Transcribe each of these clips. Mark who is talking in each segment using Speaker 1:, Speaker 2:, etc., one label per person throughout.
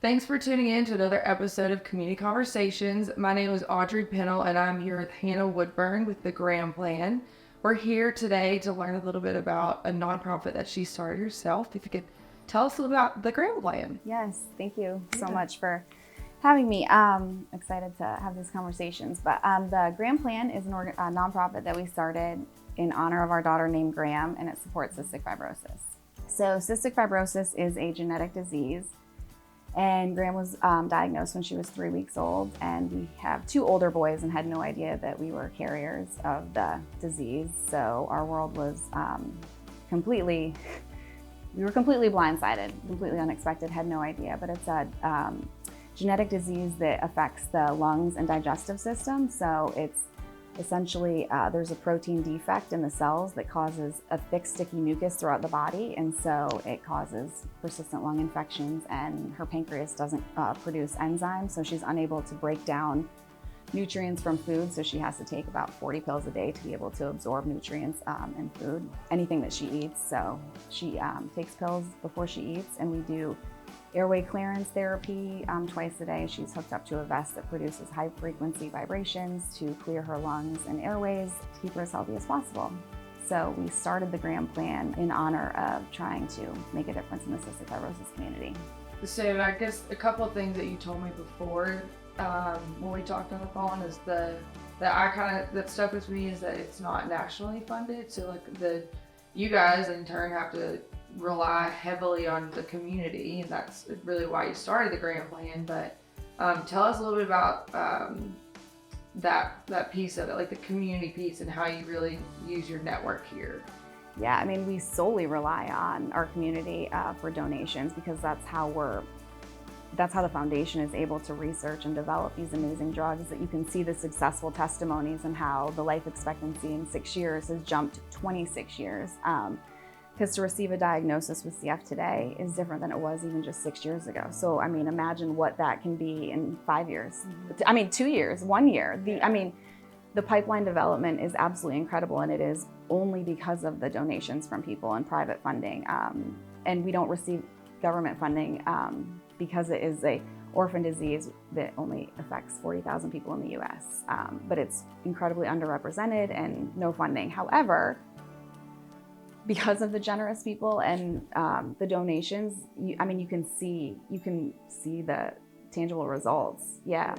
Speaker 1: Thanks for tuning in to another episode of Community Conversations. My name is Audrey Pennell, and I'm here with Hannah Woodburn with the Grahym Plan. We're here today to learn a little bit about a nonprofit that she started herself. If you could tell us a little about the Grahym Plan.
Speaker 2: Yes, thank you so much for having me. Excited to have these conversations. But the Grahym Plan is a nonprofit that we started in honor of our daughter named Grahym, and it supports cystic fibrosis. So cystic fibrosis is a genetic disease. And Grahym was diagnosed when she was 3 weeks old, and we have two older boys and had no idea that we were carriers of the disease. So our world was completely blindsided, completely unexpected, had no idea. But it's a genetic disease that affects the lungs and digestive system. So it's essentially, there's a protein defect in the cells that causes a thick, sticky mucus throughout the body. And so it causes persistent lung infections, and her pancreas doesn't produce enzymes. So she's unable to break down nutrients from food. So she has to take about 40 pills a day to be able to absorb nutrients in food, anything that she eats. So she takes pills before she eats, and we do airway clearance therapy twice a day. She's hooked up to a vest that produces high frequency vibrations to clear her lungs and airways to keep her as healthy as possible. So we started the Grahym Plan in honor of trying to make a difference in the cystic fibrosis community.
Speaker 1: So I guess a couple of things that you told me before when we talked on the phone is that stuck with me is that it's not nationally funded. So like you guys in turn have to rely heavily on the community, and that's really why you started the Grahym Plan. But tell us a little bit about that piece of it, like the community piece, and how you really use your network here.
Speaker 2: Yeah, I mean, we solely rely on our community for donations, because that's how the foundation is able to research and develop these amazing drugs, that you can see the successful testimonies and how the life expectancy in 6 years has jumped 26 years. Because to receive a diagnosis with CF today is different than it was even just 6 years ago. So, I mean, imagine what that can be in 5 years. Mm-hmm. I mean, 2 years, 1 year. The pipeline development is absolutely incredible, and it is only because of the donations from people and private funding. And we don't receive government funding because it is an orphan disease that only affects 40,000 people in the US. But it's incredibly underrepresented and no funding. However, because of the generous people and the donations, you can see the tangible results. Yeah.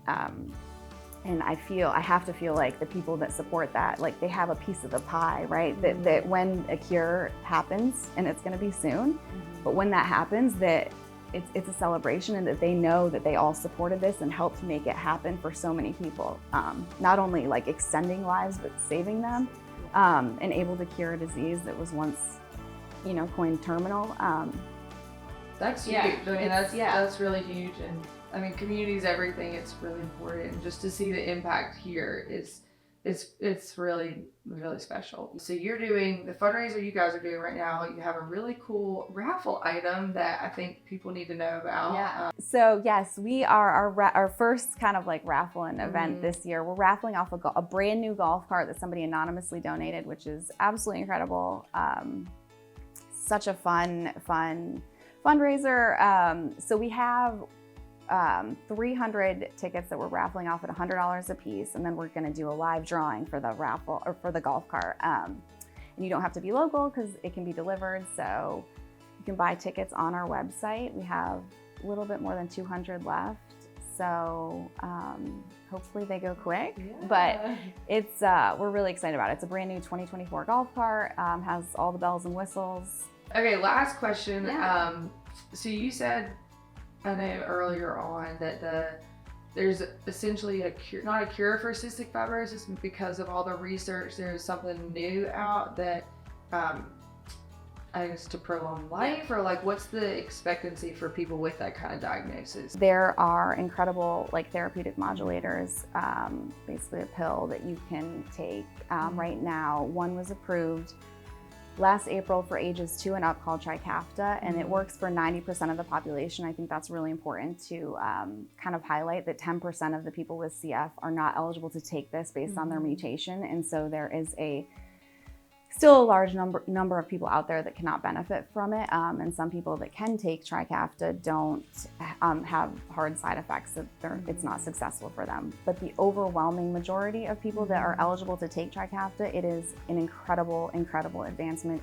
Speaker 2: And I have to feel like the people that support that, like they have a piece of the pie, right? Mm-hmm. That when a cure happens, and it's going to be soon, mm-hmm. but when that happens, that it's a celebration, and that they know that they all supported this and helped make it happen for so many people. Not only like extending lives, but saving them. And able to cure a disease that was once, coined terminal.
Speaker 1: That's huge. That's really huge. And I mean, community is everything. It's really important. And just to see the impact here it's really, really special. So you're doing the fundraiser you guys are doing right now. You have a really cool raffle item that I think people need to know about.
Speaker 2: Yeah. So yes, we are our first kind of like raffle and event mm-hmm. this year. We're raffling off a brand new golf cart that somebody anonymously donated, which is absolutely incredible. Such a fun fundraiser. So we have 300 tickets that we're raffling off at $100 a piece, and then we're going to do a live drawing for the raffle or for the golf cart. And you don't have to be local because it can be delivered, so you can buy tickets on our website. We have a little bit more than 200 left, so hopefully they go quick. Yeah. But it's we're really excited about it. It's a brand new 2024 golf cart, has all the bells and whistles.
Speaker 1: Okay, last question.
Speaker 2: Yeah.
Speaker 1: So you said, I know earlier on that there's essentially not a cure for cystic fibrosis, because of all the research. There's something new out that I guess to prolong life, or like what's the expectancy for people with that kind of diagnosis?
Speaker 2: There are incredible therapeutic modulators, basically a pill that you can take right now. One was approved last April for ages 2 and up, called Trikafta, and it works for 90% of the population. I think that's really important to kind of highlight that 10% of the people with CF are not eligible to take this based on their mutation, and so there is a still a large number of people out there that cannot benefit from it, and some people that can take Trikafta don't have hard side effects, that it's not successful for them. But the overwhelming majority of people that are eligible to take Trikafta, it is an incredible advancement.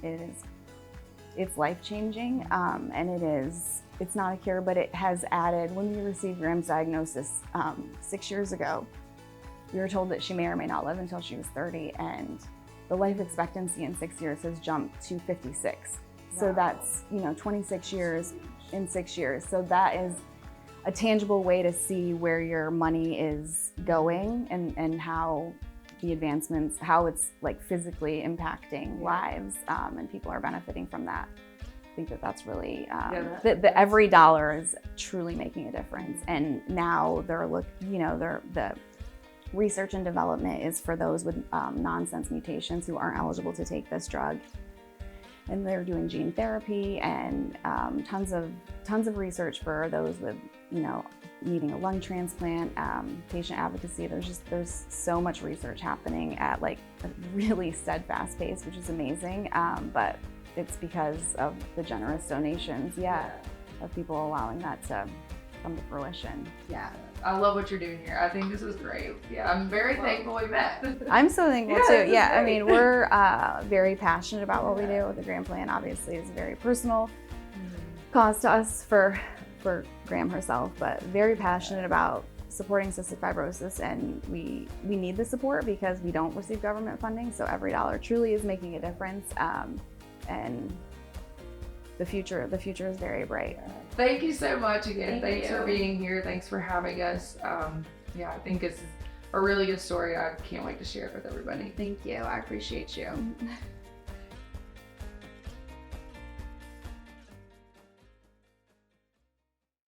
Speaker 2: It's life-changing, and it's not a cure, but it has added. When we received Graham's diagnosis 6 years ago, we were told that she may or may not live until she was 30, and the life expectancy in 6 years has jumped to 56. Wow. So that's, 26 years in 6 years. So that is a tangible way to see where your money is going, and how the advancements, how it's like physically impacting lives, and people are benefiting from that. I think that's really, the every dollar is truly making a difference. And now the research and development is for those with nonsense mutations who aren't eligible to take this drug. And they're doing gene therapy and tons of research for those with, needing a lung transplant, patient advocacy. There's so much research happening at like a really steadfast pace, which is amazing. But it's because of the generous donations, of people allowing that to come to fruition.
Speaker 1: Yeah. I love what you're doing here. I think this is great. Yeah, I'm very thankful we met.
Speaker 2: I'm so thankful too. Yeah, I mean, we're very passionate about what we do. The Grahym Plan obviously is a very personal cause to us for Graham herself, but very passionate about supporting cystic fibrosis, and we need the support because we don't receive government funding. So every dollar truly is making a difference, and the future is very bright.
Speaker 1: Thank you so much again. Thanks for being here. Thanks for having us. I think it's a really good story. I can't wait to share it with everybody.
Speaker 2: Thank you. I appreciate you.